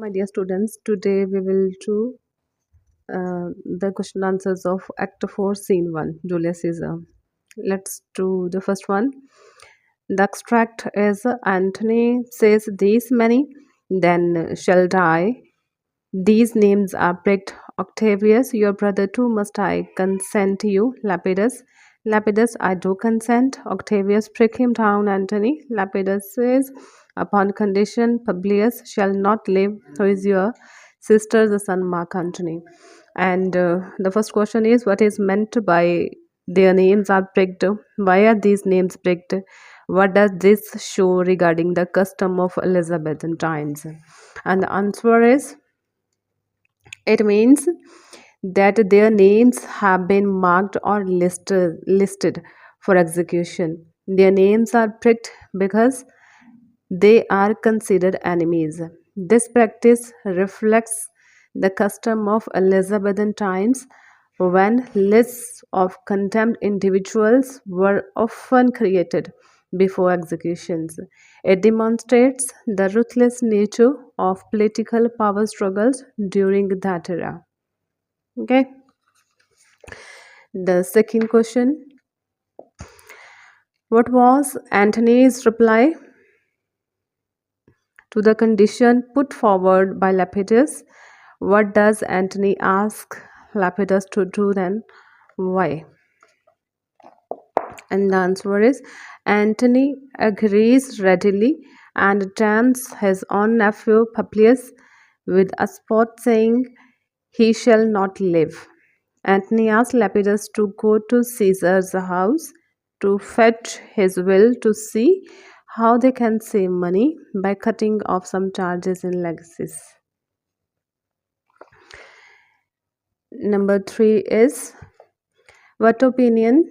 My dear students, today we will do the question answers of Act 4, Scene 1, Julius Caesar. Let's do the first one. The extract is Antony says these many, then shall die. These names are pricked. Octavius, your brother too, must I consent to you? Lapidus, Lapidus, I do consent. Octavius, prick him down. Antony, Lapidus says, upon condition Publius shall not live, who is your sister, the son Mark Antony. And the first question is, what is meant by their names are pricked? Why are these names pricked? What does this show regarding the custom of Elizabethan times? And the answer is, it means that their names have been marked or listed for execution. Their names are pricked because they are considered enemies. This practice reflects the custom of Elizabethan times when lists of condemned individuals were often created before executions. It demonstrates the ruthless nature of political power struggles during that era. Okay. The second question, what was Antony's reply to the condition put forward by Lepidus? What does Antony ask Lepidus to do then? Why? And the answer is, Antony agrees readily and tempts his own nephew Publius with a spot, saying, he shall not live. Antony asks Lepidus to go to Caesar's house to fetch his will to see how they can save money by cutting off some charges and legacies. Number 3 is, what opinion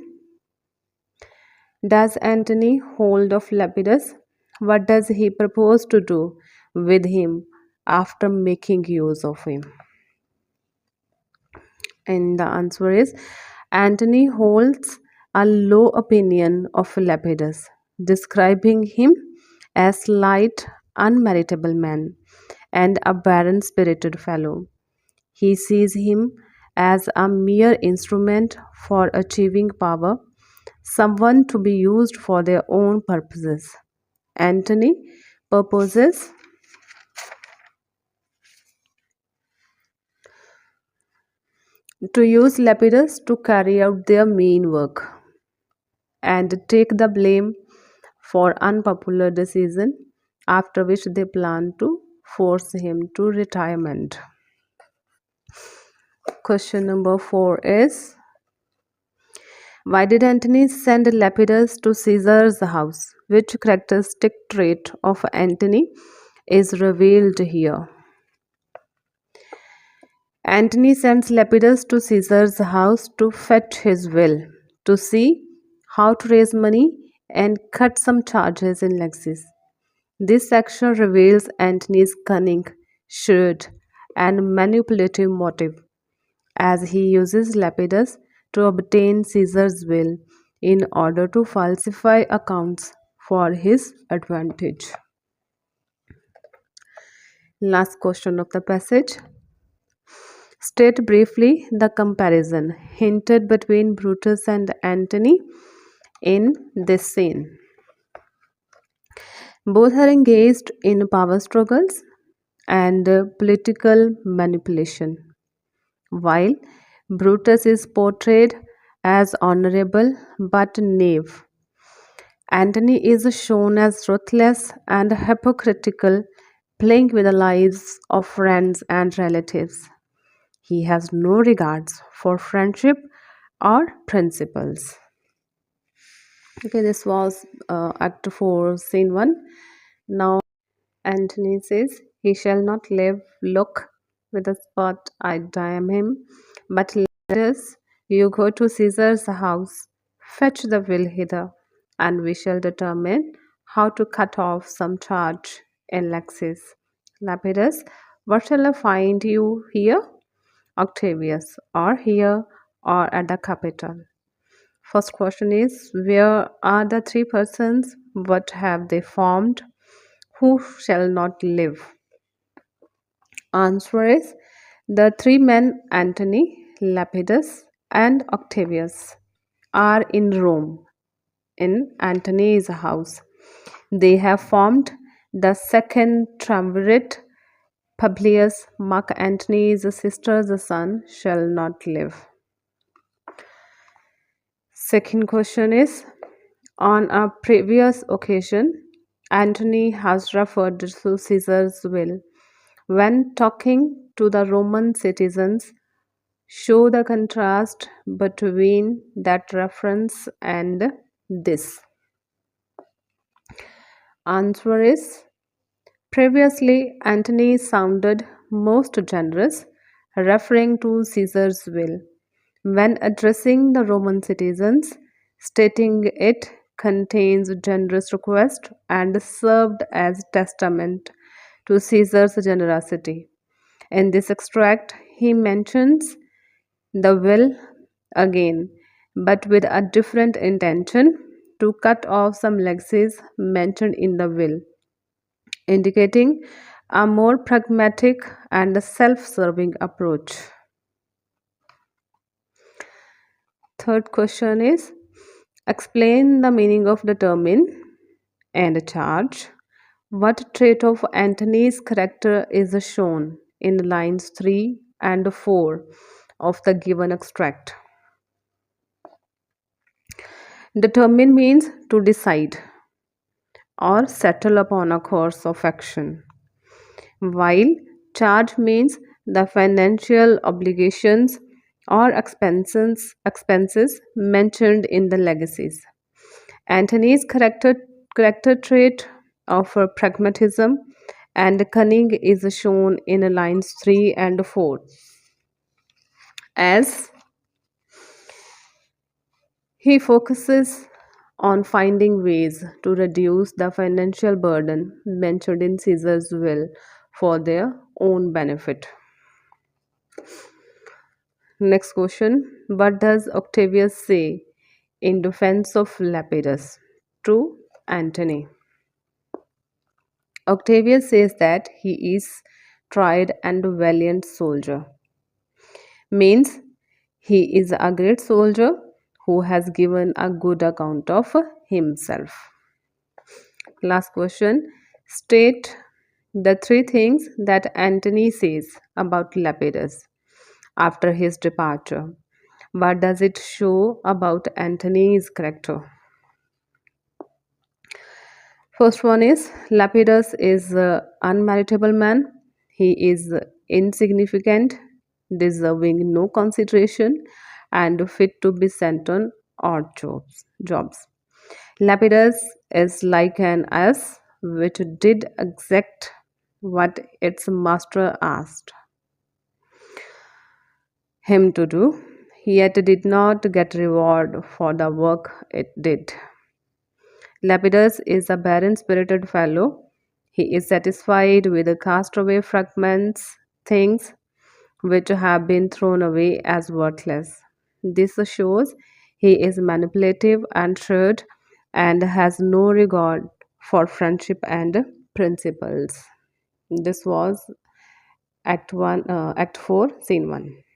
does Antony hold of Lepidus? What does he propose to do with him after making use of him? And the answer is, Antony holds a low opinion of Lepidus, describing him as slight, unmeritable man and a barren spirited fellow. He sees him as a mere instrument for achieving power, someone to be used for their own purposes. Antony purposes to use Lepidus to carry out their mean work and take the blame for unpopular decision, after which they plan to force him to retirement. Question number 4 is, why did Antony send Lepidus to Caesar's house? Which characteristic trait of Antony is revealed here? Antony sends Lepidus to Caesar's house to fetch his will, to see how to raise money and cut some charges in legacies. This section reveals Antony's cunning, shrewd, and manipulative motive, as he uses Lepidus to obtain Caesar's will in order to falsify accounts for his advantage. Last question of the passage. State briefly the comparison hinted between Brutus and Antony in this scene. Both are engaged in power struggles and political manipulation. While Brutus is portrayed as honorable but knave, Antony is shown as ruthless and hypocritical, playing with the lives of friends and relatives. He has no regards for friendship or principles. Okay, this was Act 4, Scene 1. Now Antony says, he shall not live. Look, with a spot I damn him. But let us, you go to Caesar's house, fetch the will hither, and we shall determine how to cut off some charge in Lexis. Lapidus, what shall I find you here? Octavius, or here or at the capital. First question is, where are the three persons? What have they formed? Who shall not live? Answer is the three men Antony, Lepidus, and Octavius are in Rome in Antony's house. They have formed the second triumvirate. Publius, Mark Antony's sister's son, shall not live. Second question is, on a previous occasion, Antony has referred to Caesar's will when talking to the Roman citizens. Show the contrast between that reference and this. Answer is, previously Antony sounded most generous, referring to Caesar's will when addressing the Roman citizens, stating it contains generous request and served as testament to Caesar's generosity. In this extract, he mentions the will again, but with a different intention to cut off some legacies mentioned in the will, indicating a more pragmatic and self serving approach. Third question is, explain the meaning of determine and charge. What trait of Antony's character is shown in lines 3 and 4 of the given extract? Determine means to decide or settle upon a course of action, while charge means the financial obligations or expenses mentioned in the legacies. Antony's character trait of pragmatism and cunning is shown in lines 3 and 4 as he focuses on finding ways to reduce the financial burden mentioned in Caesar's will for their own benefit. Next question, what does Octavius say in defense of Lepidus to Antony? Octavius says that he is tried and valiant soldier, means he is a great soldier who has given a good account of himself. Last question, state the three things that Antony says about Lepidus after his departure. What does it show about Antony's character? First one is, Lepidus is an unmeritable man. He is insignificant, deserving no consideration, and fit to be sent on odd jobs. Lepidus is like an ass which did exact what its master asked him to do, yet did not get reward for the work it did. Lepidus is a barren spirited fellow. He is satisfied with the castaway fragments, things which have been thrown away as worthless. This shows he is manipulative and shrewd and has no regard for friendship and principles. This was Act 4, Scene 1.